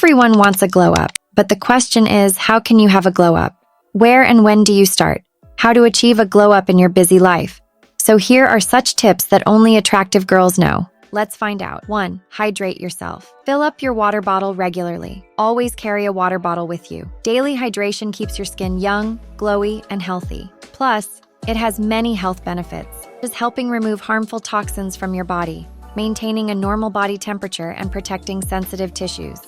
Everyone wants a glow up, but the question is, how can you have a glow up? Where and when do you start? How to achieve a glow up in your busy life? So here are such tips that only attractive girls know. Let's find out. 1. Hydrate yourself. Fill up your water bottle regularly. Always carry a water bottle with you. Daily hydration keeps your skin young, glowy, and healthy. Plus, it has many health benefits, such as helping remove harmful toxins from your body, maintaining a normal body temperature, and protecting sensitive tissues.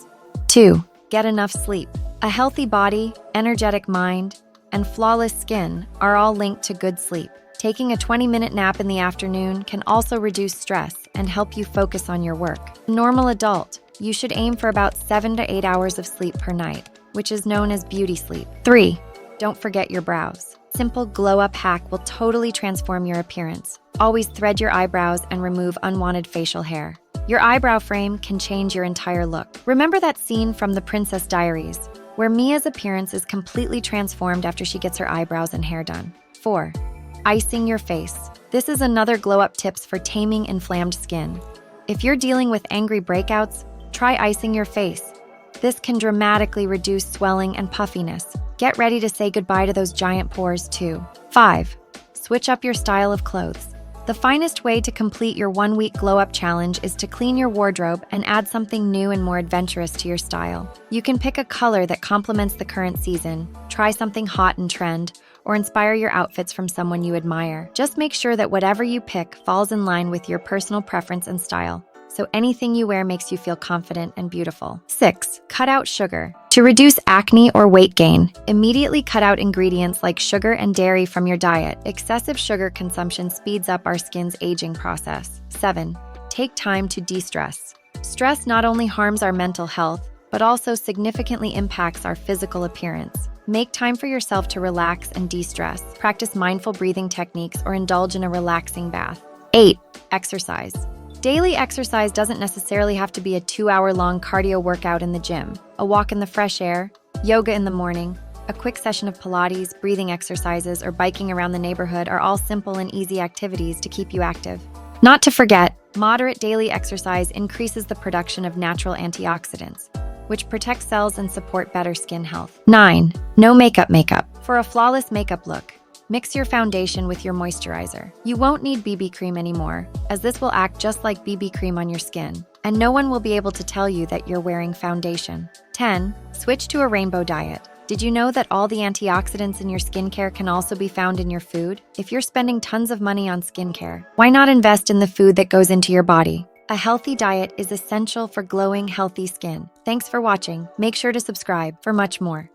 2. Get enough sleep. A healthy body, energetic mind, and flawless skin are all linked to good sleep. Taking a 20-minute nap in the afternoon can also reduce stress and help you focus on your work. A normal adult, you should aim for about 7 to 8 hours of sleep per night, which is known as beauty sleep. 3. Don't forget your brows. Simple glow-up hack will totally transform your appearance. Always thread your eyebrows and remove unwanted facial hair. Your eyebrow frame can change your entire look. Remember that scene from The Princess Diaries, where Mia's appearance is completely transformed after she gets her eyebrows and hair done. 4. Icing your face. This is another glow-up tips for taming inflamed skin. If you're dealing with angry breakouts, try icing your face. This can dramatically reduce swelling and puffiness. Get ready to say goodbye to those giant pores too. 5. Switch up your style of clothes. The finest way to complete your 1-week glow-up challenge is to clean your wardrobe and add something new and more adventurous to your style. You can pick a color that complements the current season, try something hot and trend, or inspire your outfits from someone you admire. Just make sure that whatever you pick falls in line with your personal preference and style, so anything you wear makes you feel confident and beautiful. 6. Cut out sugar. To reduce acne or weight gain, immediately cut out ingredients like sugar and dairy from your diet. Excessive sugar consumption speeds up our skin's aging process. 7. Take time to de-stress. Stress not only harms our mental health, but also significantly impacts our physical appearance. Make time for yourself to relax and de-stress. Practice mindful breathing techniques or indulge in a relaxing bath. 8. Exercise. Daily exercise doesn't necessarily have to be a 2-hour-long cardio workout in the gym. A walk in the fresh air, yoga in the morning, a quick session of Pilates, breathing exercises, or biking around the neighborhood are all simple and easy activities to keep you active. Not to forget, moderate daily exercise increases the production of natural antioxidants, which protect cells and support better skin health. 9. No makeup. For a flawless makeup look, mix your foundation with your moisturizer. You won't need BB cream anymore, as this will act just like BB cream on your skin, and no one will be able to tell you that you're wearing foundation. 10. Switch to a rainbow diet. Did you know that all the antioxidants in your skincare can also be found in your food? If you're spending tons of money on skincare, why not invest in the food that goes into your body? A healthy diet is essential for glowing, healthy skin. Thanks for watching. Make sure to subscribe for much more.